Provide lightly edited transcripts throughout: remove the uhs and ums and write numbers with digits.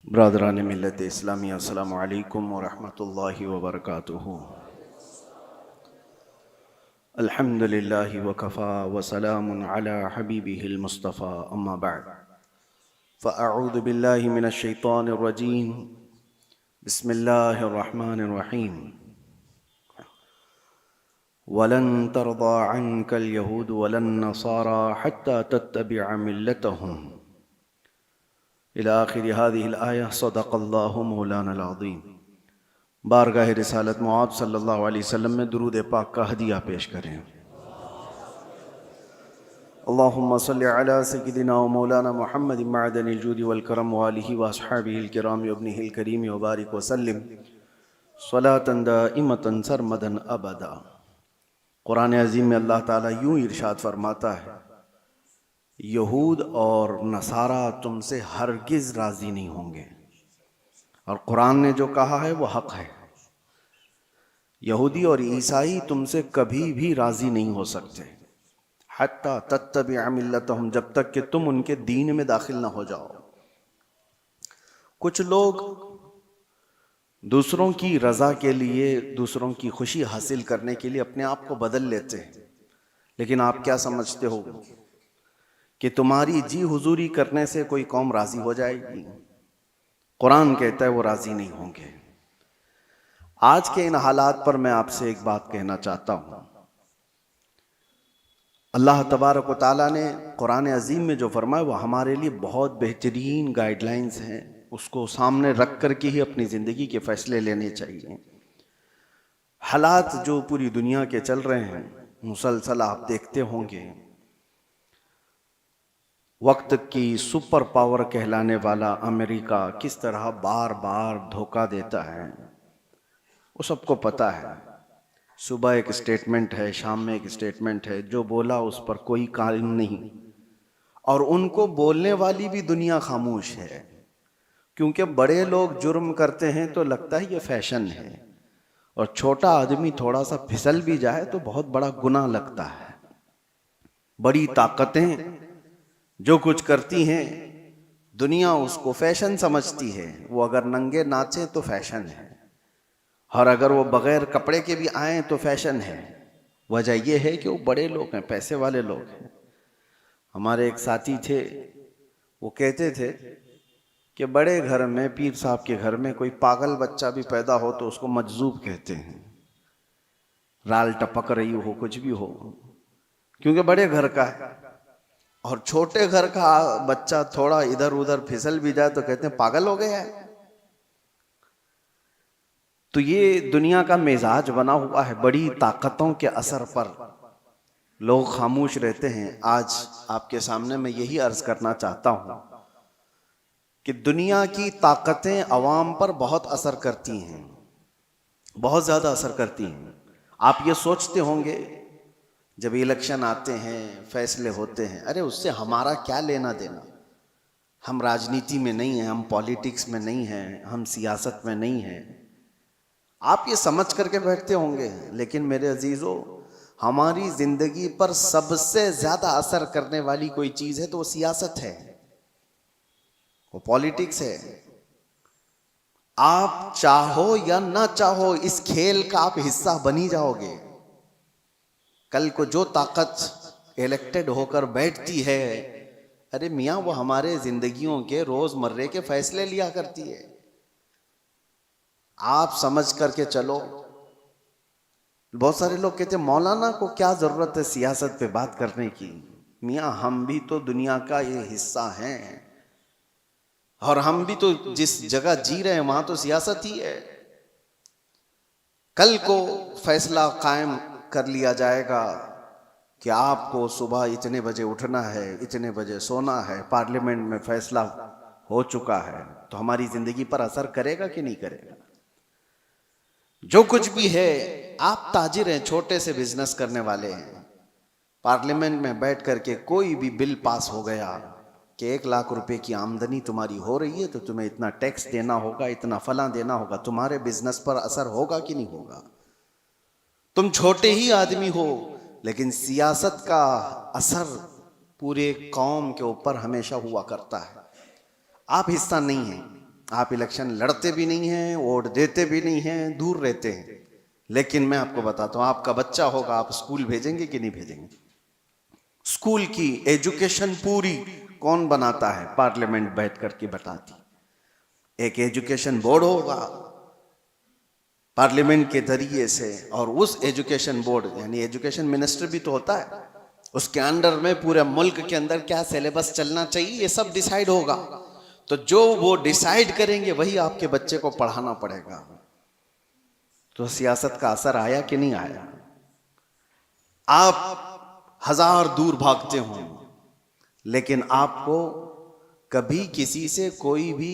ब्रादरान मिल्लत इस्लामी अस्सलामु अलैकुम व रहमतुल्लाहि व बरकातुहू। अल्हम्दुलिल्लाहि व कफ़ा व सलामुन अला हबीबिहिल मुस्तफ़ा अम्मा बअद फ़अऊज़ु बिल्लाहि मिनश शैतानिर रजीम बिस्मिल्लाहिर रहमानिर रहीम। वलन तरदा अन्कल यहूद वलन नसारा हत्ता तत्तबिअ मिल्लतहुम इला आखिरि हाज़िहिल आया। सदक़ल्लाहु मौलानल अज़ीम। बारगाह रिसालत मुआद सल्लल्लाहु अलैहि वसल्लम में दुरूद पाक का हदिया पेश करें। अल्लाहुम्मा सल्लि अला सय्यिदिना व मौलाना मुहम्मद मअदनिल जूदि वल करम व आलिहि व अस्हाबिहिल किराम व इब्निहिल करीम व बारिक व सल्लिम स्वलातन दाइमतन सरमदन अबदा। कुरान अज़ीम में अल्लाह ताला यूँ इरशाद फरमाता है, यहूद और नसारा तुमसे हरगिज़ राज़ी नहीं होंगे। और कुरान ने जो कहा है वो हक़ है। यहूदी और ईसाई तुमसे कभी भी राज़ी नहीं हो सकते, हत्ता तत्तबिअ मिल्लतहुम, जब तक कि तुम उनके दीन में दाखिल ना हो जाओ। कुछ लोग दूसरों की रज़ा के लिए, दूसरों की खुशी हासिल करने के लिए अपने आप को बदल लेते हैं। लेकिन आप क्या समझते हो कि तुम्हारी जी हुजूरी करने से कोई कौम राज़ी हो जाएगी? कुरान कहता है वो राज़ी नहीं होंगे। आज के इन हालात पर मैं आपसे एक बात कहना चाहता हूँ। अल्लाह तबारक व तआला ने कुरान अज़ीम में जो फरमाया वो हमारे लिए बहुत बेहतरीन गाइडलाइंस हैं। उसको सामने रख कर के ही अपनी ज़िंदगी के फ़ैसले लेने चाहिए। हालात जो पूरी दुनिया के चल रहे हैं, मुसलसल आप देखते होंगे, वक्त की सुपर पावर कहलाने वाला अमेरिका किस तरह बार बार धोखा देता है वो सबको पता है। सुबह एक स्टेटमेंट है, शाम में एक स्टेटमेंट है, जो बोला उस पर कोई कायम नहीं। और उनको बोलने वाली भी दुनिया खामोश है, क्योंकि बड़े लोग जुर्म करते हैं तो लगता है ये फैशन है, और छोटा आदमी थोड़ा सा फिसल भी जाए तो बहुत बड़ा गुनाह लगता है। बड़ी ताकतें जो कुछ करती हैं, दुनिया उसको फैशन समझती है। वो अगर नंगे नाचे तो फैशन है, और अगर वो बगैर कपड़े के भी आए तो फैशन है। वजह यह है कि वो बड़े लोग हैं, पैसे वाले लोग हैं। हमारे एक साथी थे, वो कहते थे कि बड़े घर में, पीर साहब के घर में कोई पागल बच्चा भी पैदा हो तो उसको मजजूब कहते हैं। राल टपक रही हो, कुछ भी हो, क्योंकि बड़े घर का है। और छोटे घर का बच्चा थोड़ा इधर उधर फिसल भी जाए तो कहते हैं पागल हो गया है। तो ये दुनिया का मिजाज बना हुआ है। बड़ी ताकतों के असर पर लोग खामोश रहते हैं। आज आपके सामने मैं यही अर्ज करना चाहता हूं कि दुनिया की ताकतें अवाम पर बहुत असर करती हैं, बहुत ज्यादा असर करती हैं। आप ये सोचते होंगे जब इलेक्शन आते हैं, फैसले होते हैं, अरे उससे हमारा क्या लेना देना, हम राजनीति में नहीं हैं, हम पॉलिटिक्स में नहीं हैं, हम सियासत में नहीं हैं। आप ये समझ करके बैठते होंगे। लेकिन मेरे अजीजों, हमारी जिंदगी पर सबसे ज्यादा असर करने वाली कोई चीज है तो वो सियासत है, वो पॉलिटिक्स है। आप चाहो या ना चाहो, इस खेल का आप हिस्सा बनी जाओगे। कल को जो ताकत इलेक्टेड होकर बैठती है, अरे मियां वो हमारे जिंदगियों के रोजमर्रे के फैसले लिया करती है। आप समझ करके चलो। बहुत सारे लोग कहते हैं मौलाना को क्या जरूरत है सियासत पे बात करने की। मियां हम भी तो दुनिया का ये हिस्सा हैं, और हम भी तो जिस जगह जी रहे हैं वहां तो सियासत ही है। कल को फैसला कायम कर लिया जाएगा कि आपको सुबह इतने बजे उठना है, इतने बजे सोना है, पार्लियामेंट में फैसला हो चुका है, तो हमारी जिंदगी पर असर करेगा कि नहीं करेगा? जो कुछ भी है, आप ताजिर हैं, छोटे से बिजनेस करने वाले हैं। पार्लियामेंट में बैठ करके कोई भी बिल पास हो गया कि 1 लाख रुपए की आमदनी तुम्हारी हो रही है तो तुम्हें इतना टैक्स देना होगा, इतना फला देना होगा, तुम्हारे बिजनेस पर असर होगा कि नहीं होगा? तुम छोटे ही आदमी हो, लेकिन सियासत का असर पूरे कौम के ऊपर हमेशा हुआ करता है। आप हिस्सा नहीं हैं, आप इलेक्शन लड़ते भी नहीं हैं, वोट देते भी नहीं हैं, दूर रहते हैं। लेकिन मैं आपको बताता हूं, आपका बच्चा होगा, आप स्कूल भेजेंगे कि नहीं भेजेंगे? स्कूल की एजुकेशन पूरी कौन बनाता है? पार्लियामेंट बैठ करके बताती। एक एजुकेशन बोर्ड होगा पार्लियामेंट के जरिए से, और उस एजुकेशन बोर्ड यानी एजुकेशन मिनिस्टर भी तो होता है, उसके अंडर में पूरे मुल्क के अंदर क्या सिलेबस चलना चाहिए ये सब डिसाइड होगा। तो जो वो डिसाइड करेंगे वही आपके बच्चे को पढ़ाना पड़ेगा। तो सियासत का असर आया कि नहीं आया? आप हजार दूर भागते हो, लेकिन आपको कभी किसी से कोई भी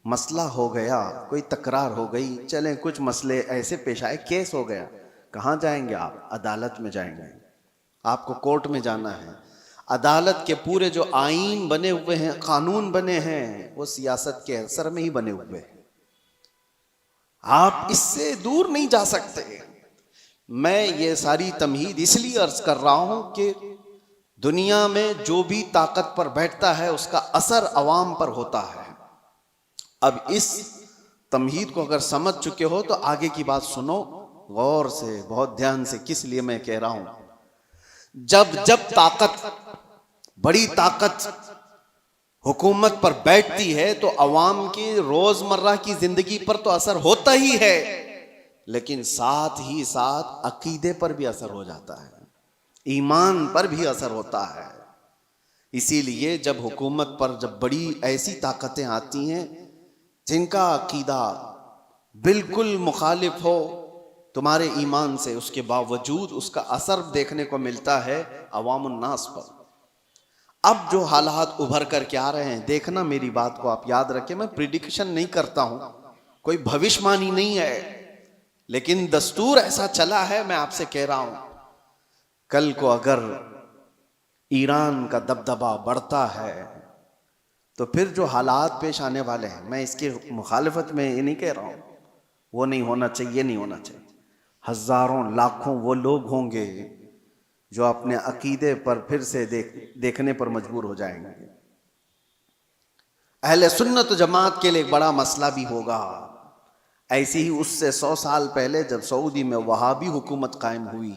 मसला हो गया, कोई तकरार हो गई, चलें कुछ मसले ऐसे पेश आए, केस हो गया, कहाँ जाएंगे आप? अदालत में जाएंगे। आपको कोर्ट में जाना है। अदालत के पूरे जो आईन बने हुए हैं, कानून बने हैं, वो सियासत के असर में ही बने हुए हैं। आप इससे दूर नहीं जा सकते। मैं ये सारी तमहीद इसलिए अर्ज कर रहा हूं कि दुनिया में जो भी ताकत पर बैठता है उसका असर अवाम पर होता है। अब इस तमहीद को अगर समझ चुके हो तो आगे की बात सुनो गौर से, बहुत ध्यान से। किस लिए मैं कह रहा हूं? जब जब ताकत, बड़ी ताकत हुकूमत पर बैठती है तो अवाम की रोजमर्रा की जिंदगी पर तो असर होता ही है, लेकिन साथ ही साथ अकीदे पर भी असर हो जाता है, ईमान पर भी असर होता है। इसीलिए जब हुकूमत पर जब बड़ी ऐसी ताकतें आती हैं जिनका अकीदा बिल्कुल मुखालिफ हो तुम्हारे ईमान से, उसके बावजूद उसका असर देखने को मिलता है अवामुन नास पर। अब जो हालात उभर करके आ रहे हैं, देखना मेरी बात को आप याद रखें, मैं प्रिडिक्शन नहीं करता हूं, कोई भविष्यवाणी नहीं है, लेकिन दस्तूर ऐसा चला है। मैं आपसे कह रहा हूं, कल को अगर ईरान का दबदबा बढ़ता है तो फिर जो हालात पेश आने वाले हैं, मैं इसकी मुखालिफत में ये नहीं कह रहा हूं, वो नहीं होना चाहिए, ये नहीं होना चाहिए। हजारों लाखों वो लोग होंगे जो अपने अकीदे पर फिर से देखने पर मजबूर हो जाएंगे। अहले सुन्नत जमात के लिए एक बड़ा मसला भी होगा। ऐसे ही उससे 100 साल पहले जब सऊदी में वहाबी हुकूमत कायम हुई,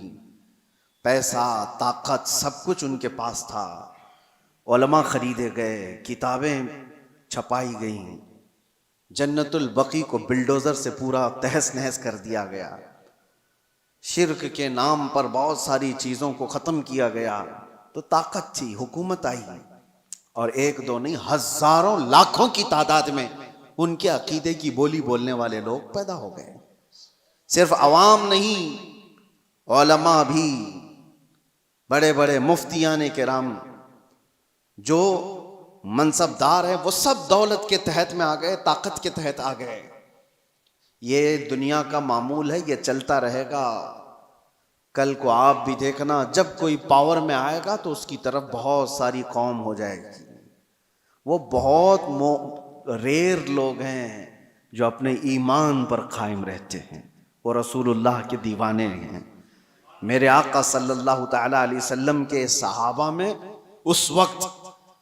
पैसा, ताकत, सब कुछ उनके पास था, उलमा खरीदे गए, किताबें छपाई गईं, जन्नतुल बकी को बिल्डोजर से पूरा तहस नहस कर दिया गया, शिर्क के नाम पर बहुत सारी चीजों को खत्म किया गया। तो ताकत थी, हुकूमत आई, और एक दो नहीं, हजारों लाखों की तादाद में उनके अकीदे की बोली बोलने वाले लोग पैदा हो गए। सिर्फ अवाम नहीं, उलमा भी, बड़े बड़े मुफ्तियाने किराम जो मनसबदार हैं, वो सब दौलत के तहत में आ गए, ताकत के तहत आ गए। ये दुनिया का मामूल है, ये चलता रहेगा। कल को आप भी देखना, जब कोई पावर में आएगा तो उसकी तरफ बहुत सारी कौम हो जाएगी। वो बहुत रेयर लोग हैं जो अपने ईमान पर कायम रहते हैं, वो रसूलुल्लाह के दीवाने हैं। मेरे आका सल्लल्लाहु तआला अलैहि वसल्लम के सहाबा में उस वक्त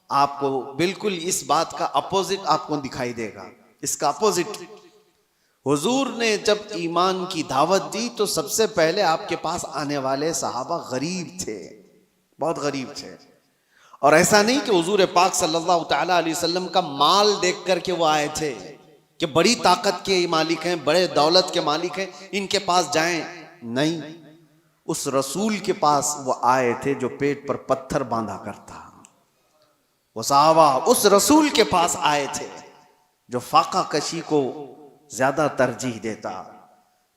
आपको बिल्कुल इस बात का अपोजिट आपको दिखाई देगा। इसका अपोजिट, हुजूर ने जब ईमान की दावत दी तो सबसे पहले आपके पास आने वाले सहाबा गरीब थे, बहुत गरीब थे। और ऐसा नहीं कि हुजूर पाक सल्लल्लाहु तआला अलैहि वसल्लम का माल देख करके वो आए थे कि बड़ी ताकत के मालिक हैं, बड़े दौलत के मालिक हैं, इनके पास जाएं। नहीं, उस रसूल के पास वो आए थे जो पेट पर पत्थर बांधा करता। वो सहाबा उस रसूल के पास आए थे जो फाका कशी को ज्यादा तरजीह देता।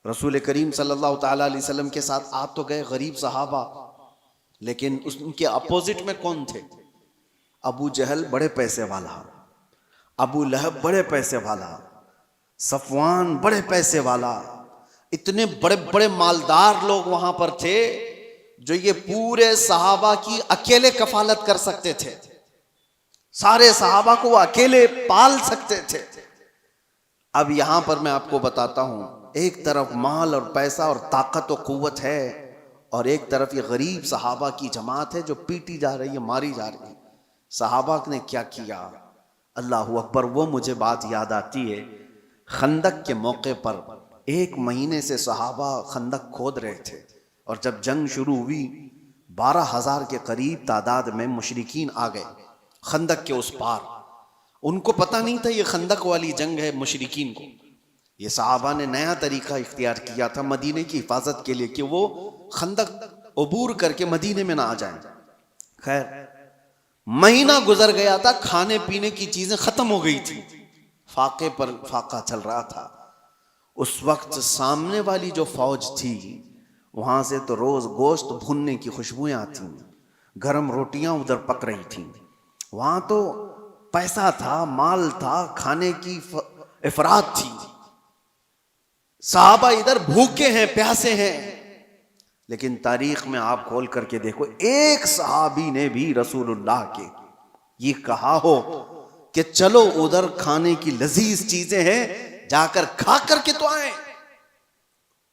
रसूल करीम सल्लल्लाहु तआला अलैहि वसल्लम के साथ आ तो गए गरीब सहाबा, लेकिन उनके अपोजिट में कौन थे? अबू जहल बड़े पैसे वाला, अबू लहब बड़े पैसे वाला, सफवान बड़े पैसे वाला, इतने बड़े बड़े मालदार लोग वहां पर थे जो ये पूरे सहाबा की अकेले कफालत कर सकते थे, सारे सहाबा को वो अकेले पाल सकते थे। अब यहां पर मैं आपको बताता हूं, एक तरफ माल और पैसा और ताकत और कुव्वत है, और एक तरफ ये गरीब सहाबा की जमात है जो पीटी जा रही है, मारी जा रही है। सहाबा ने क्या किया? अल्लाह अकबर। वो मुझे बात याद आती है, खंदक के मौके पर 1 महीने से सहाबा खंदक खोद रहे थे, और जब जंग शुरू हुई 12,000 के करीब तादाद में मुशरिकीन आ गए खंदक के उस पार। उनको पता नहीं था ये खंदक वाली जंग है। मुशरिकीन को ये सहाबा ने नया तरीका इख्तियार किया था मदीने की हिफाजत के लिए कि वो खंदक अबूर करके मदीने में ना आ जाएं। खैर, महीना गुजर गया था, खाने पीने की चीजें खत्म हो गई थी, फाके पर फाका चल रहा था। उस वक्त सामने वाली जो फौज थी वहां से तो रोज गोश्त भुनने की खुशबुएं आती, गरम रोटियां उधर पक रही थी। वहां तो पैसा था, माल था, खाने की इफरात थी। सहाबा इधर भूखे हैं, प्यासे हैं, लेकिन तारीख में आप खोल करके देखो, एक सहाबी ने भी रसूलुल्लाह के ये कहा हो कि चलो उधर खाने की लजीज चीजें हैं, जाकर खा करके तो आए,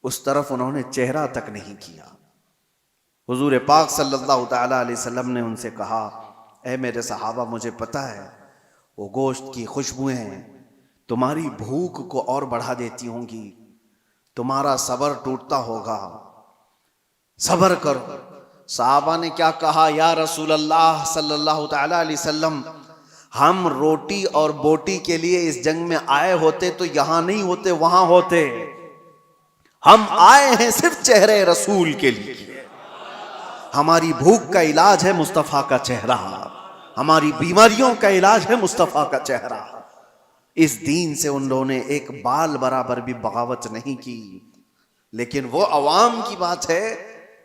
उस तरफ उन्होंने चेहरा तक नहीं किया। हुजूर पाक सल्लल्लाहु तआला अलैहि वसल्लम ने उनसे कहा, ऐ मेरे सहाबा, मुझे पता है वो गोश्त की खुशबुएं तुम्हारी भूख को और बढ़ा देती होंगी, तुम्हारा सब्र टूटता होगा, सब्र करो। सहाबा ने क्या कहा, या रसूल अल्लाह सल्लल्लाहु तआला अलैहि वसल्लम, हम रोटी और बोटी के लिए इस जंग में आए होते तो यहां नहीं होते, वहां होते। हम आए हैं सिर्फ चेहरे रसूल के लिए। हमारी भूख का इलाज है मुस्तफा का चेहरा, हमारी बीमारियों का इलाज है मुस्तफा का चेहरा। इस दीन से उन लोगों ने एक बाल बराबर भी बगावत नहीं की। लेकिन वो अवाम की बात है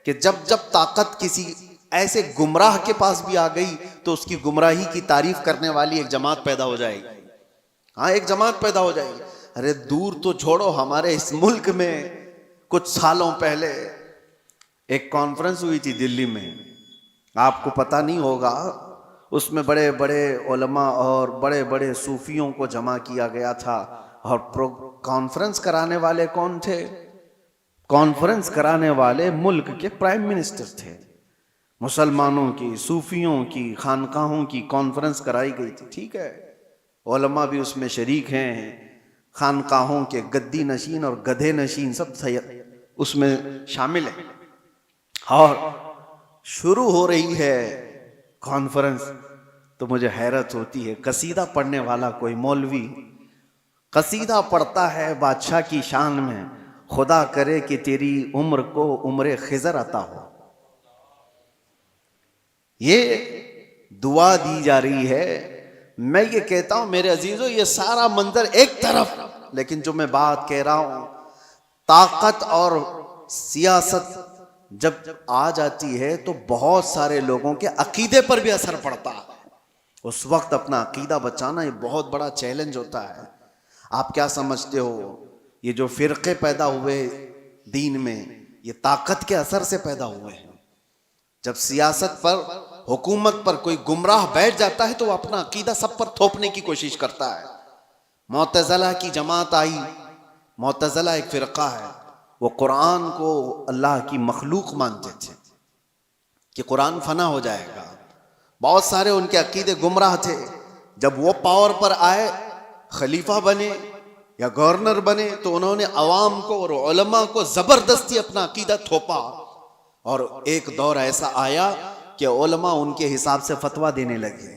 कि जब जब ताकत किसी ऐसे गुमराह के पास भी आ गई तो उसकी गुमराही की तारीफ करने वाली एक जमात पैदा हो जाएगी। हाँ, एक जमात पैदा हो जाएगी। अरे दूर तो छोड़ो, हमारे इस मुल्क में कुछ सालों पहले एक कॉन्फ्रेंस हुई थी दिल्ली में, आपको पता नहीं होगा। उसमें बड़े बड़े उलमा और बड़े बड़े सूफियों को जमा किया गया था। और कॉन्फ्रेंस कराने वाले कौन थे? कॉन्फ्रेंस कराने वाले मुल्क के प्राइम मिनिस्टर थे। मुसलमानों की, सूफियों की, खानकाहों की कॉन्फ्रेंस कराई गई थी। ठीक है, उलमा भी उसमें शरीक हैं, खानकाहों के गद्दी नशीन और गधे नशीन सब उसमें शामिल है। और शुरू हो रही है कॉन्फ्रेंस, तो मुझे हैरत होती है। कसीदा पढ़ने वाला कोई मौलवी कसीदा पढ़ता है बादशाह की शान में, खुदा करे कि तेरी उम्र को उम्र खिजर अता हो। ये दुआ दी जा रही है। मैं ये कहता हूं मेरे अजीजों, ये सारा मंजर एक तरफ, लेकिन जो मैं बात कह रहा हूं, ताकत और सियासत जब आ जाती है तो बहुत सारे लोगों के अकीदे पर भी असर पड़ता है। उस वक्त अपना अकीदा बचाना ये बहुत बड़ा चैलेंज होता है। आप क्या समझते हो, ये जो फिरके पैदा हुए दीन में, ये ताकत के असर से पैदा हुए हैं। जब सियासत पर, हुकूमत पर कोई गुमराह बैठ जाता है तो वो अपना अकीदा सब पर थोपने की कोशिश करता है। मुअतज़िला की जमात आई। मुअतज़िला एक फिरका है, वो कुरान को अल्लाह की मखलूक मानते थे कि कुरान फना हो जाएगा। बहुत सारे उनके अकीदे गुमराह थे। जब वो पावर पर आए, खलीफा बने या गवर्नर बने, तो उन्होंने अवाम को और उलमा को जबरदस्ती अपना अकीदा थोपा। और एक दौर ऐसा आया कि उलमा उनके हिसाब से फतवा देने लगे,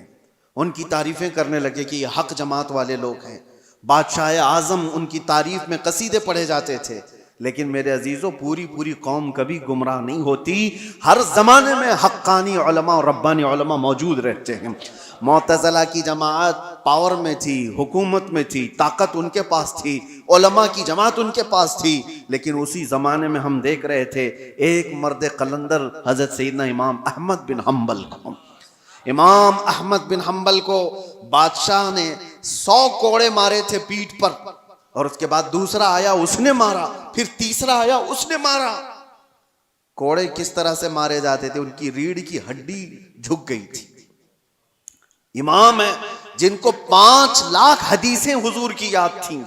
उनकी तारीफें करने लगे कि ये हक जमात वाले लोग हैं। बादशाह आजम उनकी तारीफ में कसीदे पढ़े जाते थे। लेकिन मेरे अजीजों, पूरी पूरी कौम कभी गुमराह नहीं होती। हर जमाने में हक्कानी उलमा और रब्बानी उलमा मौजूद रहते हैं। मुअतज़िला की जमात पावर में थी, हुकूमत में थी, ताकत उनके पास थी, उलमा की जमात उनके पास थी। लेकिन उसी जमाने में हम देख रहे थे एक मर्द कलंदर हजरत सैयदना इमाम अहमद बिन हम्बल को, इमाम अहमद बिन हम्बल को बादशाह ने 100 कोड़े मारे थे पीठ पर, और उसके बाद दूसरा आया उसने मारा, फिर तीसरा आया उसने मारा। कोड़े किस तरह से मारे जाते थे, उनकी रीढ़ की हड्डी झुक गई थी। इमाम है जिनको 5 लाख हदीसें हुजूर की याद थी।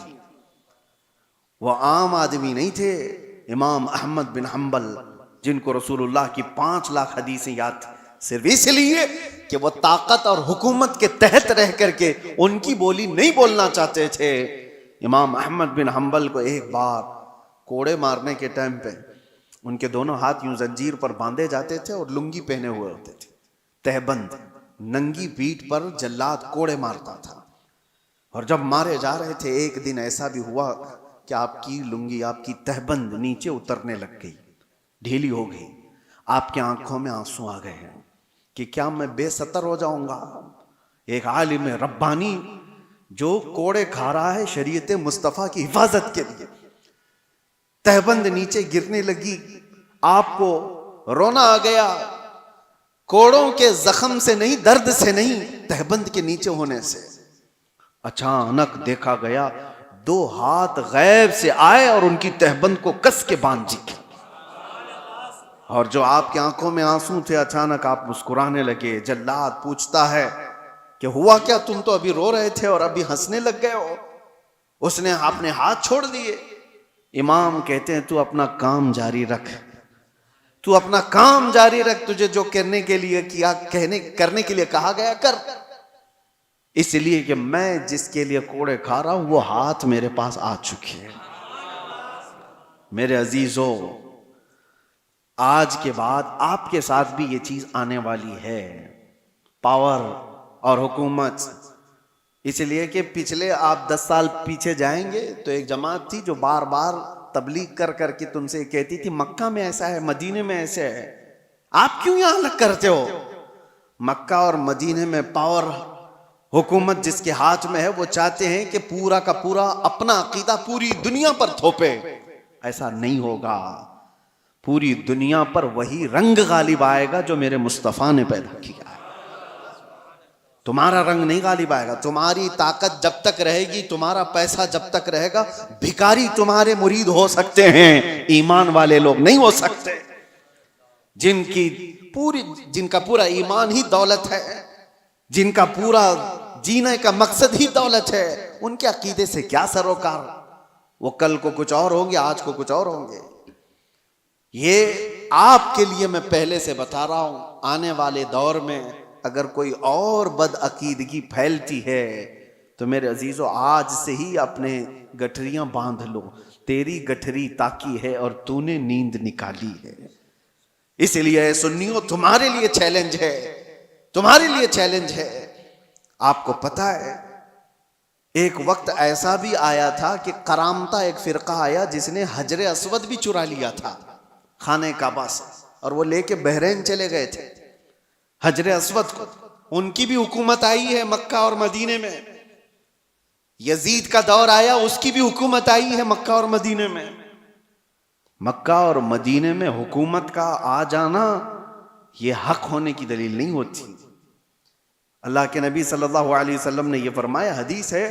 वो आम आदमी नहीं थे। इमाम अहमद बिन हम्बल जिनको रसूलुल्लाह की 5 लाख हदीसें याद थी, सिर्फ इसलिए कि वो ताकत और हुकूमत के तहत रह करके उनकी बोली नहीं बोलना चाहते थे। इमाम अहमद बिन हंबल को एक बार कोड़े मारने के टाइम पे उनके दोनों हाथ यूं जंजीर पर बांधे जाते थे और लुंगी पहने हुए होते थे, तहबंद, नंगी पीठ पर जल्लाद कोड़े मारता था। और जब मारे जा रहे थे एक दिन ऐसा भी हुआ कि आपकी लुंगी, आपकी तहबंद नीचे उतरने लग गई, ढीली हो गई, आपकी आंखों में आंसू आ गए हैं कि क्या मैं बेसतर हो जाऊंगा। एक आलिम रब्बानी जो कोड़े खा रहा है शरीयत मुस्तफ़ा की हिफाजत के लिए, तहबंद नीचे गिरने लगी, आपको रोना आ गया, कोड़ों के जख्म से नहीं, दर्द से नहीं, तहबंद के नीचे होने से। अचानक देखा गया 2 हाथ गैब से आए और उनकी तहबंद को कस के बांध दी। और जो आपकी आंखों में आंसू थे, अचानक आप मुस्कुराने लगे। जल्लाद पूछता है कि हुआ क्या, तुम तो अभी रो रहे थे और अभी हंसने लग गए हो। उसने अपने हाथ छोड़ दिए। इमाम कहते हैं तू अपना काम जारी रख, तू अपना काम जारी रख, तुझे जो करने के लिए किया, करने के लिए कहा गया कर। इसलिए कि मैं जिसके लिए कोड़े खा रहा हूं वो हाथ मेरे पास आ चुके हैं। मेरे अजीजों, आज के बाद आपके साथ भी ये चीज आने वाली है, पावर और हुकूमत। इसलिए कि पिछले आप 10 साल पीछे जाएंगे तो एक जमात थी जो बार बार तबलीग कर करके तुमसे कहती थी मक्का में ऐसा है, मदीने में ऐसे है, आप क्यों यहां अलग करते हो। मक्का और मदीने में पावर, हुकूमत जिसके हाथ में है वो चाहते हैं कि पूरा का पूरा अपना अकीदा पूरी दुनिया पर थोपे। ऐसा नहीं होगा। पूरी दुनिया पर वही रंग गालिब आएगा जो मेरे मुस्तफा ने पैदा किया है। तुम्हारा रंग नहीं गालिब आएगा। तुम्हारी ताकत जब तक रहेगी, तुम्हारा पैसा जब तक रहेगा, भिखारी तुम्हारे मुरीद हो सकते हैं, ईमान वाले लोग नहीं हो सकते। जिनका पूरा ईमान ही दौलत है, जिनका पूरा जीने का मकसद ही दौलत है, उनके अकीदे से क्या सरोकार। वो कल को कुछ और होंगे, आज को कुछ और होंगे। ये आपके लिए मैं पहले से बता रहा हूं, आने वाले दौर में अगर कोई और बदअकीदगी फैलती है तो मेरे अजीजों आज से ही अपने गठरियां बांध लो। तेरी गठरी ताकी है और तूने नींद निकाली है। इसलिए सुन्नियों तुम्हारे लिए चैलेंज है, तुम्हारे लिए चैलेंज है। आपको पता है एक वक्त ऐसा भी आया था कि करामता एक फिरका आया जिसने हजरे अस्वद भी चुरा लिया था खाने काबा से, और वो लेके बहरीन चले गए थे हजरे अस्वद को। उनकी भी हुकूमत आई है मक्का और मदीने में। यजीद का दौर आया, उसकी भी हुकूमत आई है मक्का और मदीने में। मक्का और मदीने में हुकूमत का आ जाना यह हक होने की दलील नहीं होती। अल्लाह के नबी सल्लल्लाहु अलैहि वसल्लम ने यह फरमाया, हदीस है,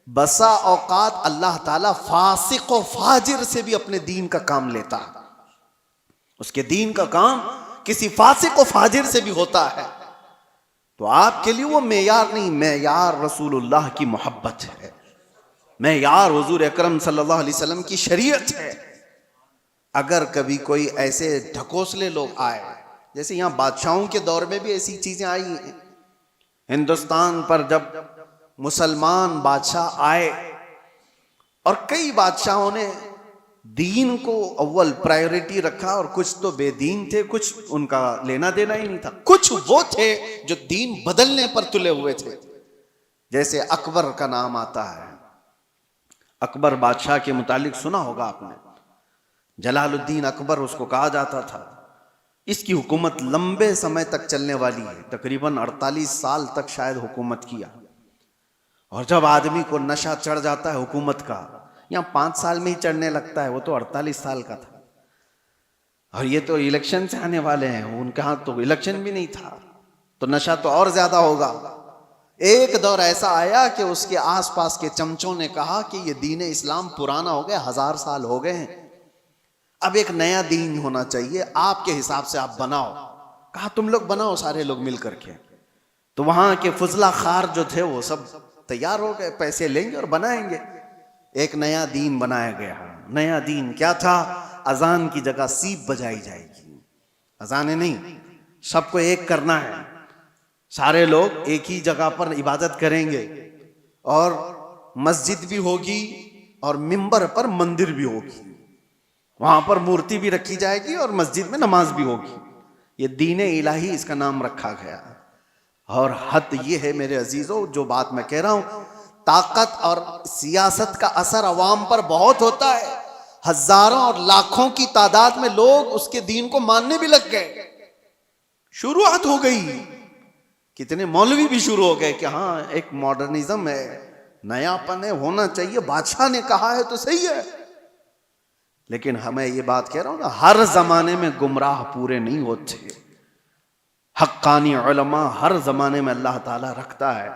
बसा औकात अल्लाह ताला फासिक और फाजिर से भी अपने दीन का काम लेता है। उसके दीन का काम किसी फासिक और फाजिर से भी होता है। तो आपके लिए वो मेयार नहीं, मेयार रसूलुल्लाह की मोहब्बत है, मेयार हुजूर अकरम सल्लल्लाहु अलैहि वसल्लम की शरीयत है। अगर कभी कोई ऐसे ढकोसले लोग आए, जैसे यहां बादशाहों के दौर में भी ऐसी चीजें आई हैं, हिंदुस्तान पर जब मुसलमान बादशाह आए और कई बादशाहों ने दीन को अव्वल प्रायोरिटी रखा, और कुछ तो बेदीन थे, कुछ उनका लेना देना ही नहीं था, कुछ वो थे जो दीन बदलने पर तुले हुए थे। जैसे अकबर का नाम आता है, अकबर बादशाह के मुतालिक सुना होगा आपने, जलालुद्दीन अकबर उसको कहा जाता था। इसकी हुकूमत लंबे समय तक चलने वाली है, तकरीबन 48 साल तक शायद हुकूमत किया। और जब आदमी को नशा चढ़ जाता है हुकूमत का, यहाँ 5 साल में ही चढ़ने लगता है, वो तो 48 साल का था। और ये तो इलेक्शन से आने वाले हैं, उनके हाथ तो इलेक्शन भी नहीं था, तो नशा तो और ज्यादा होगा। एक दौर ऐसा आया कि उसके आसपास के चमचों ने कहा कि ये दीन इस्लाम पुराना हो गया, 1000 साल हो गए हैं, अब एक नया दीन होना चाहिए, आपके हिसाब से आप बनाओ। कहा तुम लोग बनाओ, सारे लोग मिल करके। तो वहां के फुजला खार जो थे वो सब तैयार हो गए, पैसे लेंगे और बनाएंगे। एक नया दीन बनाया गया। नया दीन क्या था? अजान की जगह सीप बजाई जाएगी, अजाने नहीं, सबको एक करना है, सारे लोग एक ही जगह पर इबादत करेंगे और मस्जिद भी होगी और मिंबर पर मंदिर भी होगी, वहां पर मूर्ति भी रखी जाएगी और मस्जिद में नमाज भी होगी। ये दीन इलाही इसका नाम रखा गया। और हद ये है मेरे अजीजों, जो बात मैं कह रहा हूं, ताकत और सियासत का असर अवाम पर बहुत होता है। हजारों और लाखों की तादाद में लोग उसके दीन को मानने भी लग गए, शुरुआत हो गई। कितने मौलवी भी शुरू हो गए कि हाँ एक मॉडर्निज्म है, नयापन है, होना चाहिए, बादशाह ने कहा है तो सही है। लेकिन हमें ये बात कह रहा हूं ना, हर जमाने में गुमराह पूरे नहीं होते। हक्कानी उलमा हर जमाने में अल्लाह ताला रखता है।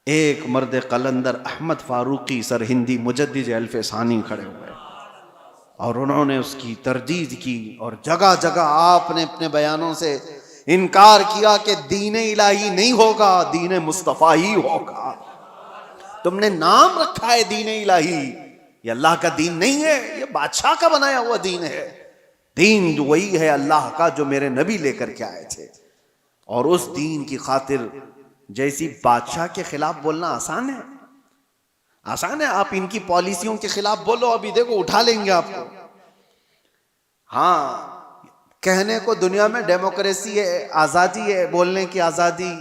एक मर्द कलंदर अहमद फारूकी सरहिंदी मुजद्दिद अल-फसानी खड़े हुए और उन्होंने उसकी तरदीद की और जगह जगह आपने अपने बयानों से इनकार किया कि दीन इलाही नहीं होगा, दीन मुस्तफ़ा ही होगा। तुमने नाम रखा है दीन इलाही, ये अल्लाह का दीन नहीं है, ये बादशाह का बनाया हुआ दीन है। दीन वही है अल्लाह का जो मेरे नबी लेकर के आए थे। और उस दीन की खातिर जैसी बादशाह के खिलाफ बोलना आसान है, आसान है। आप इनकी पॉलिसियों के खिलाफ बोलो, अभी देखो उठा लेंगे आपको। हाँ, कहने को दुनिया में डेमोक्रेसी है, आजादी है, बोलने की आजादी,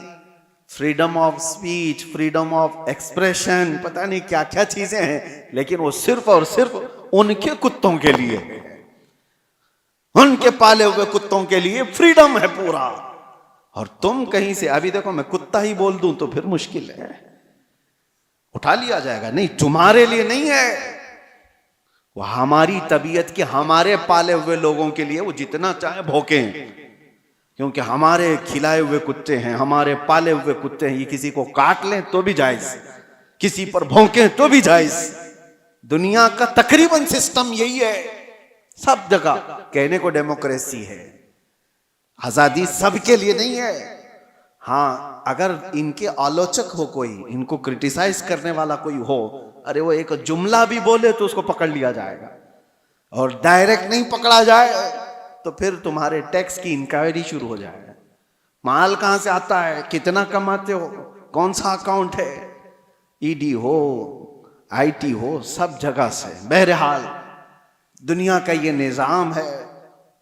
freedom of speech, freedom of expression, पता नहीं क्या क्या चीजें हैं, लेकिन वो सिर्फ और सिर्फ उनके कुत्तों के लिए, उनके पाले हुए कुत्तों के लिए फ्रीडम है पूरा। और तुम कहीं से, अभी देखो मैं कुत्ता ही बोल दूं तो फिर मुश्किल है, उठा लिया जाएगा। नहीं, तुम्हारे लिए नहीं है, वो हमारी तबीयत के, हमारे पाले हुए लोगों के लिए वो जितना चाहे भौंकें, क्योंकि हमारे खिलाए हुए कुत्ते हैं, हमारे पाले हुए कुत्ते हैं। ये किसी को काट लें तो भी जायज, किसी पर भौंकें तो भी जायज। दुनिया का तकरीबन सिस्टम यही है, सब जगह कहने को डेमोक्रेसी है, आजादी सबके लिए नहीं है। हाँ, अगर इनके आलोचक हो कोई, इनको क्रिटिसाइज करने वाला कोई हो, अरे वो एक जुमला भी बोले तो उसको पकड़ लिया जाएगा, और डायरेक्ट नहीं पकड़ा जाए तो फिर तुम्हारे टैक्स की इंक्वायरी शुरू हो जाएगा। माल कहां से आता है, कितना कमाते हो, कौन सा अकाउंट है, ईडी हो, आईटी हो, सब जगह से। बहरहाल दुनिया का ये निजाम है।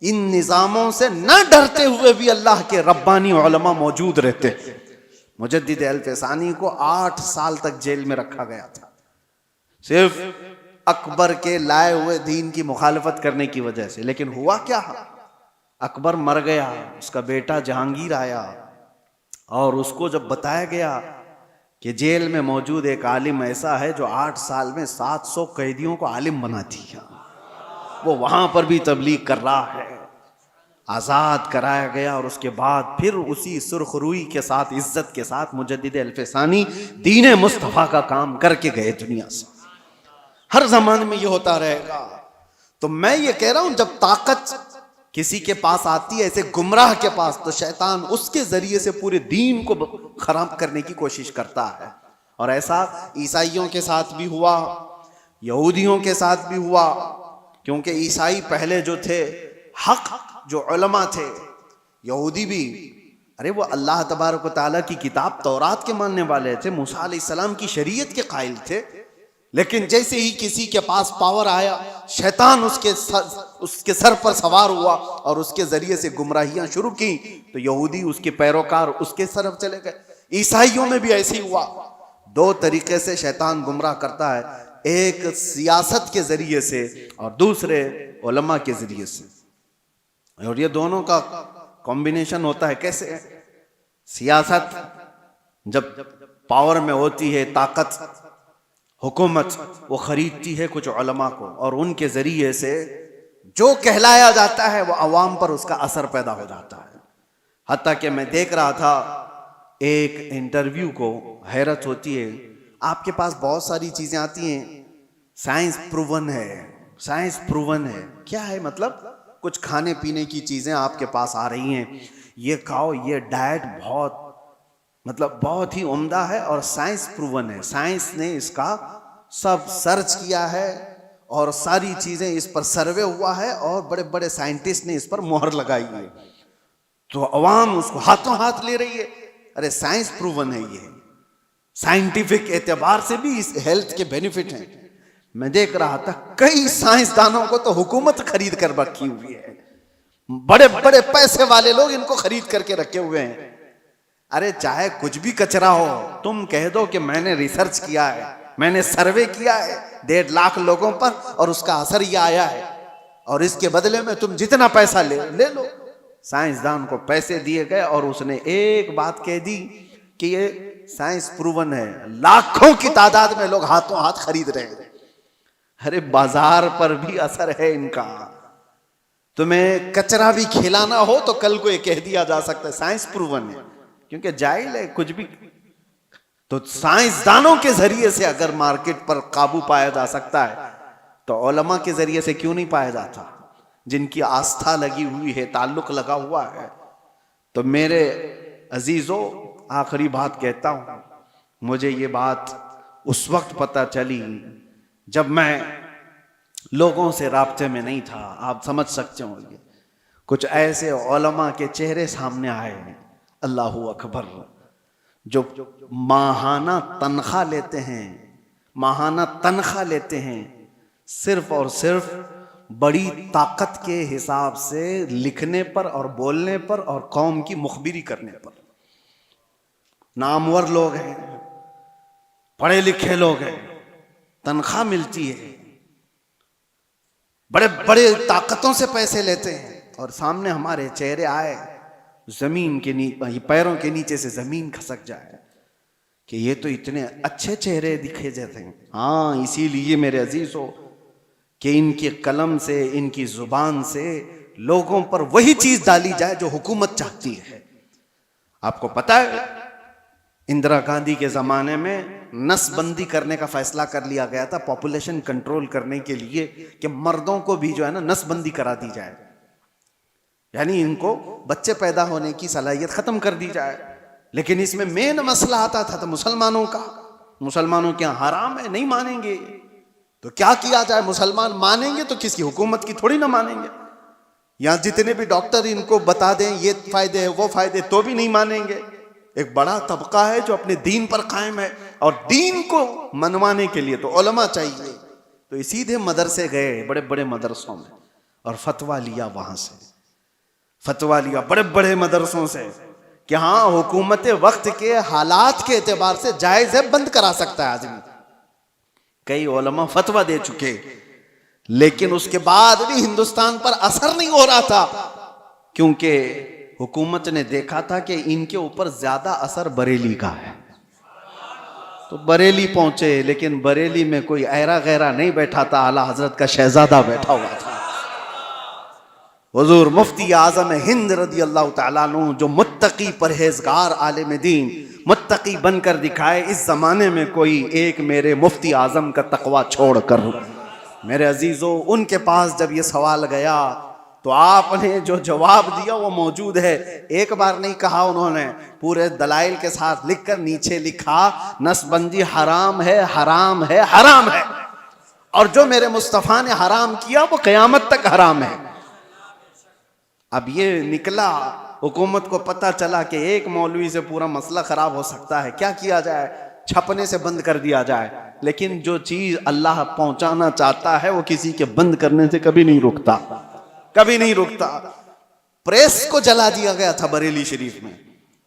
इन निजामों से न डरते हुए भी अल्लाह के रब्बानी उलमा मौजूद रहते। मुजद्दिद अल-फसानी को 8 साल तक जेल में रखा गया था, सिर्फ अकबर के लाए हुए दीन की मुखालफत करने की वजह से। लेकिन हुआ क्या, अकबर मर गया, उसका बेटा जहांगीर आया, और उसको जब बताया गया कि जेल में मौजूद एक आलिम ऐसा है जो 8 साल में 700 कैदियों को आलिम बना दिया, वो वहां पर भी तबलीग कर रहा है, आज़ाद कराया गया। और उसके बाद फिर उसी सुरखरुई के साथ, इज्जत के साथ मुजद्दिद अल-फसानी दीन मुस्तफ़ा का काम करके गए दुनिया से। हर जमाने में ये होता रहेगा। तो मैं ये कह रहा हूं, जब ताकत किसी के पास आती है, ऐसे गुमराह के पास, तो शैतान उसके जरिए से पूरे दीन को खराब करने की कोशिश करता है। और ऐसा ईसाइयों के साथ भी हुआ, यहूदियों के साथ भी हुआ, क्योंकि ईसाई पहले जो थे, हक जो उलमा थे, यहूदी भी, अरे वो अल्लाह तबारक व तआला की किताब तौरात के मानने वाले थे, मूसा अलैहिस्सलाम की शरीयत के कायल थे। लेकिन जैसे ही किसी के पास पावर आया, शैतान उसके सर पर सवार हुआ और उसके जरिए से गुमराहियां शुरू की, तो यहूदी उसके पैरोकार उसके तरफ चले गए। ईसाइयों में भी ऐसे ही हुआ। 2 तरीके से शैतान गुमराह करता है, एक सियासत के जरिए से और दूसरे उलमा के जरिए से। और ये दोनों का कॉम्बिनेशन होता है। कैसे? सियासत जब पावर में होती है, ताकत, हुकूमत, वो खरीदती है कुछ उलमा को, और उनके जरिए से जो कहलाया जाता है वो अवाम पर उसका असर पैदा हो जाता है। हत्ता कि मैं देख रहा था एक इंटरव्यू को, हैरत होती है, आपके पास बहुत सारी चीजें आती हैं, साइंस प्रूवन है, साइंस प्रूवन है। क्या है मतलब? कुछ खाने पीने की चीजें आपके पास आ रही हैं, ये खाओ, ये डाइट बहुत मतलब बहुत ही उम्दा है और साइंस प्रूवन है, साइंस ने इसका सब सर्च किया है और सारी चीजें इस पर सर्वे हुआ है और बड़े बड़े साइंटिस्ट ने इस पर मोहर लगाई है। तो अवाम उसको हाथों हाथ ले रही है। अरे साइंस प्रूवन है, ये साइंटिफिक एतबार से भी इस हेल्थ के बेनिफिट हैं। मैं देख रहा था कई साइंसदानों को तो हुकूमत खरीद कर रखी हुई है, बड़े बड़े पैसे वाले लोग इनको खरीद करके रखे हुए हैं। अरे चाहे कुछ भी कचरा हो, तुम कह दो कि मैंने रिसर्च किया है, मैंने सर्वे किया है 1.5 लाख लोगों पर और उसका असर ये आया है, और इसके बदले में तुम जितना पैसा ले लो। साइंसदान को पैसे दिए गए और उसने एक बात कह दी कि ये साइंस प्रूवन है, लाखों की तादाद में लोग हाथों हाथ खरीद रहे हैं। अरे बाजार पर भी असर है इनका। तुम्हें कचरा भी खिलाना हो तो कल को ये कह दिया जा सकता है साइंस प्रूवन है, क्योंकि जाहिल है कुछ भी। तो साइंसदानों के जरिए से अगर मार्केट पर काबू पाया जा सकता है तो उलमा के जरिए से क्यों नहीं पाया जाता, जिनकी आस्था लगी हुई है, ताल्लुक लगा हुआ है। तो मेरे अजीजों, आखिरी बात कहता हूं, मुझे ये बात उस वक्त पता चली जब मैं लोगों से राब्ते में नहीं था। आप समझ सकते होंगे, कुछ ऐसे उलमा के चेहरे सामने आए, अल्लाहू अकबर, जो माहाना तनख्वाह लेते हैं, माहाना तनख्वाह लेते हैं सिर्फ और सिर्फ बड़ी ताकत के हिसाब से लिखने पर और बोलने पर और कौम की मुखबिरी करने पर। नामवर लोग हैं, पढ़े लिखे लोग हैं, तनख्वाह मिलती है, बड़े बड़े ताकतों से पैसे लेते हैं, और सामने हमारे चेहरे आए, जमीन के नीचे, पैरों के नीचे से जमीन खसक जाए कि ये तो इतने अच्छे चेहरे दिखे जाते हैं। हाँ, इसीलिए मेरे अजीजों कि इनके कलम से, इनकी जुबान से लोगों पर वही चीज डाली जाए जो हुकूमत चाहती है। आपको पता है इंदिरा गांधी के जमाने में नसबंदी करने का फैसला कर लिया गया था, पॉपुलेशन कंट्रोल करने के लिए, कि मर्दों को भी जो है ना नसबंदी करा दी जाए, यानी इनको बच्चे पैदा होने की सलाहियत खत्म कर दी जाए। लेकिन इसमें मेन मसला आता था तो मुसलमानों का। मुसलमानों क्या हराम है, नहीं मानेंगे तो क्या किया जाए? मुसलमान मानेंगे तो किसकी, हुकूमत की थोड़ी ना मानेंगे। यहां जितने भी डॉक्टर इनको बता दें ये फायदे है वो फायदे, तो भी नहीं मानेंगे। एक बड़ा तबका है जो अपने दीन पर कायम है, और दीन को मनवाने के लिए तो उलमा चाहिए। तो ये सीधे मदरसे गए, बड़े बड़े मदरसों में, और फतवा लिया, वहां से फतवा लिया बड़े बड़े मदरसों से कि हाँ, हुकूमत वक्त के हालात के एतबार से जायज है, बंद करा सकता है आदमी। कई उलमा फतवा दे चुके, लेकिन उसके बाद भी हिंदुस्तान पर असर नहीं हो रहा था, क्योंकि हुकूमत ने देखा था कि इनके ऊपर ज्यादा असर बरेली का है। तो बरेली पहुंचे, लेकिन बरेली में कोई ऐरा गैरा नहीं बैठा था, आला हजरत का शहजादा बैठा हुआ था, हुजूर मुफ्ती आजम हिंद रदी अल्लाह तआला अन्हु, जो मुत्तकी परहेजगार आलिम दीन, मुत्तकी बनकर दिखाए। इस जमाने में कोई एक मेरे मुफ्ती आजम का तकवा छोड़ कर। मेरे अजीजों, उनके पास जब ये सवाल गया तो आपने जो जवाब दिया वो मौजूद है। एक बार नहीं कहा उन्होंने, पूरे दलाइल के साथ लिखकर नीचे लिखा, नसबंदी हराम है, हराम है, हराम है, और जो मेरे मुस्तफ़ा ने हराम किया वो क़यामत तक हराम है। अब ये निकला, हुकूमत को पता चला कि एक मौलवी से पूरा मसला खराब हो सकता है, क्या किया जाए? छपने से बंद कर दिया जाए। लेकिन जो चीज अल्लाह पहुंचाना चाहता है वो किसी के बंद करने से कभी नहीं रुकता, कभी नहीं रुकता। प्रेस को जला दिया गया था बरेली शरीफ में,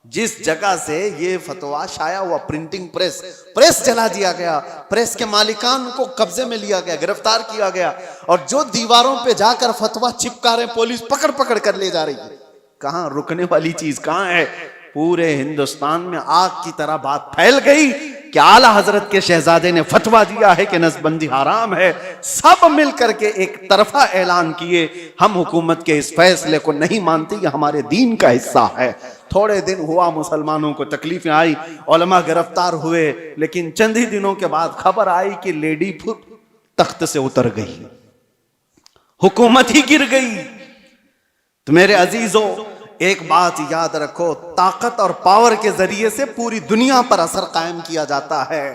जिस जगह से ये फतवा शाया हुआ, प्रिंटिंग प्रेस जला दिया गया। प्रेस के मालिकान को कब्जे में लिया गया, गिरफ्तार किया गया, और जो दीवारों पे जाकर फतवा चिपका रहे, पुलिस पकड़ पकड़ कर ले जा रही है। कहां रुकने वाली चीज कहां है? पूरे हिंदुस्तान में आग की तरह बात फैल गई कि आला हजरत के शहजादे ने फतवा दिया है कि नसबंदी हराम है। सब मिलकर के एक तरफा ऐलान किए, हम हुकूमत के इस फैसले को नहीं मानते, ये हमारे दीन का हिस्सा है। थोड़े दिन हुआ, मुसलमानों को तकलीफें आई, उलमा गिरफ्तार हुए, लेकिन चंद ही दिनों के बाद खबर आई कि लेडी तख्त से उतर गई, हुकूमत ही गिर गई। तो मेरे अजीजों, एक बात याद रखो, ताकत और पावर के जरिए से पूरी दुनिया पर असर कायम किया जाता है।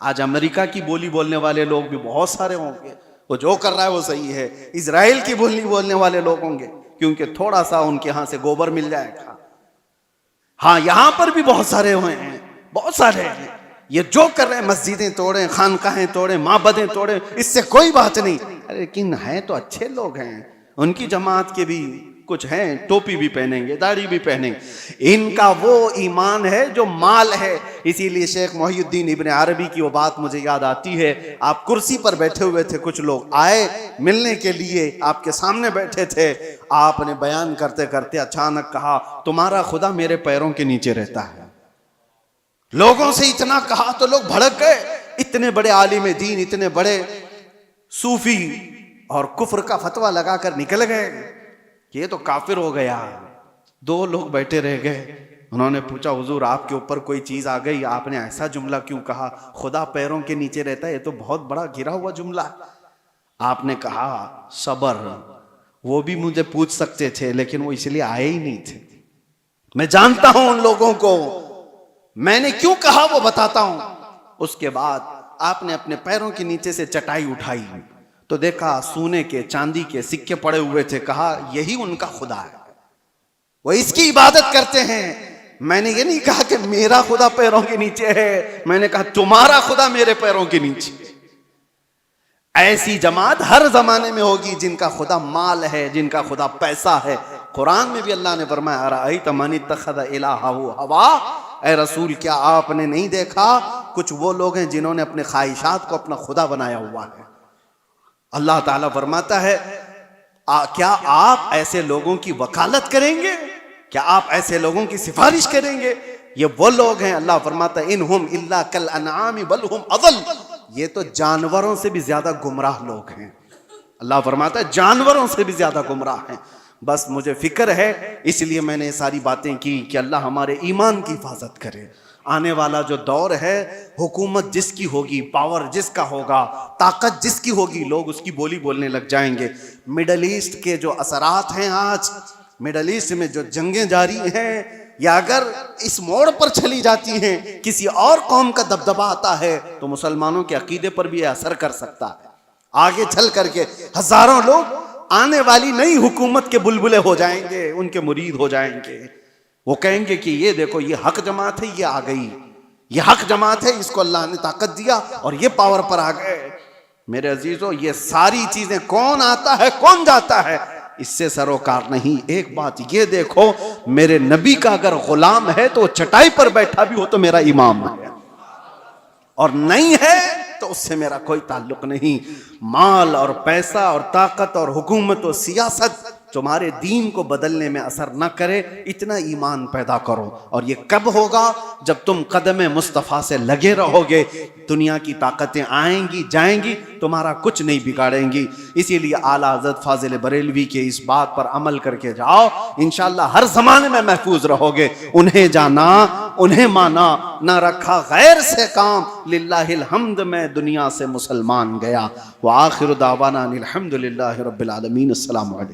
आज अमेरिका की बोली बोलने वाले लोग भी बहुत सारे होंगे, वो जो कर रहा है वो सही है। इजराइल की बोली बोलने वाले लोग होंगे, क्योंकि थोड़ा सा उनके यहां से गोबर मिल जाएगा। हाँ, यहां पर भी बहुत सारे हुए हैं, बहुत सारे हैं। ये जो कर रहे हैं, मस्जिदें तोड़े, खानकाहें तोड़े, माबदें तोड़े, इससे कोई बात नहीं। अरे लेकिन हैं तो अच्छे लोग हैं, उनकी जमात के भी कुछ हैं, टोपी भी पहनेंगे, दाढ़ी भी पहनेंगे। इनका वो ईमान है जो माल है। इसीलिए शेख मोहिउद्दीन इब्न अरबी की वो बात मुझे याद आती है। आप कुर्सी पर बैठे हुए थे, कुछ लोग आए मिलने के लिए, आपके सामने बैठे थे। आपने बयान करते करते अचानक कहा, तुम्हारा खुदा मेरे पैरों के नीचे रहता है। लोगों से इतना कहा तो लोग भड़क गए। इतने बड़े आलिम दीन, इतने बड़े सूफी, और कुफ्र का फतवा लगाकर निकल गए कि ये तो काफिर हो गया। दो लोग बैठे रह गए। उन्होंने पूछा, हुजूर आपके ऊपर कोई चीज आ गई, आपने ऐसा जुमला क्यों कहा, खुदा पैरों के नीचे रहता है, ये तो बहुत बड़ा गिरा हुआ जुमला। आपने कहा, सबर, वो भी मुझे पूछ सकते थे लेकिन वो इसलिए आए ही नहीं थे। मैं जानता हूं उन लोगों को, मैंने क्यों कहा वो बताता हूं। उसके बाद आपने अपने पैरों के नीचे से चटाई उठाई तो देखा सोने के चांदी के सिक्के पड़े हुए थे। कहा, यही उनका खुदा है, वो इसकी इबादत करते हैं। मैंने ये नहीं कहा कि मेरा खुदा पैरों के नीचे है, मैंने कहा तुम्हारा खुदा मेरे पैरों के नीचे। ऐसी जमात हर जमाने में होगी जिनका खुदा माल है, जिनका खुदा पैसा है। कुरान में भी अल्लाह ने फरमाया, अराअयत मन इत्तखज़ इलाहहु हवा, ऐ रसूल क्या आपने नहीं देखा कुछ वो लोग हैं जिन्होंने अपने ख्वाहिशात को अपना खुदा बनाया हुआ है। अल्लाह ताला फरमाता है, क्या आप ऐसे लोगों की वकालत करेंगे, क्या आप ऐसे लोगों की सिफारिश करेंगे। ये वो लोग हैं, अल्लाह फरमाता है, इनहुम इल्ला कल अनआम बल हुम अदल, ये तो जानवरों से भी ज्यादा गुमराह लोग हैं। अल्लाह फरमाता है जानवरों से भी ज्यादा गुमराह हैं। बस मुझे फिक्र है, इसलिए मैंने ये सारी बातें की कि अल्लाह हमारे ईमान की हिफाजत करे। आने वाला जो दौर है, हुकूमत जिसकी होगी, पावर जिसका होगा, ताकत जिसकी होगी, लोग उसकी बोली बोलने लग जाएंगे। मिडल ईस्ट के जो असरात हैं आज, मिडल ईस्ट में जो जंगें जारी हैं, या अगर इस मोड़ पर चली जाती हैं, किसी और कौम का दबदबा आता है तो मुसलमानों के अकीदे पर भी असर कर सकता है। आगे चल करके हजारों लोग आने वाली नई हुकूमत के बुलबुले हो जाएंगे, उनके मुरीद हो जाएंगे। वो कहेंगे कि ये देखो, ये हक जमात है, ये आ गई, ये हक जमात है, इसको अल्लाह ने ताकत दिया और ये पावर पर आ गए। मेरे अजीजों, ये सारी चीजें कौन आता है कौन जाता है, इससे सरोकार नहीं। एक बात ये देखो, मेरे नबी का अगर गुलाम है तो चटाई पर बैठा भी हो तो मेरा इमाम है, और नहीं है तो उससे मेरा कोई ताल्लुक नहीं। माल और पैसा और ताकत और हुकूमत और सियासत तुम्हारे दीन को बदलने में असर न करे, इतना ईमान पैदा करो। और ये कब होगा, जब तुम कदम मुस्तफ़ा से लगे रहोगे। दुनिया की ताकतें आएंगी जाएंगी, तुम्हारा कुछ नहीं बिगाड़ेंगी। इसीलिए आला हज़रत फाजिल बरेलवी के इस बात पर अमल करके जाओ, इंशाअल्लाह हर जमाने में महफूज रहोगे। उन्हें जाना, उन्हें माना, ना रखा गैर से काम, लिल्लाहिल हम्द में दुनिया से मुसलमान गया। व आखिर दावाना अनिल हम्दुलिल्लाहि रब्बिल आलमीन। अस्सलामु अलैकुम।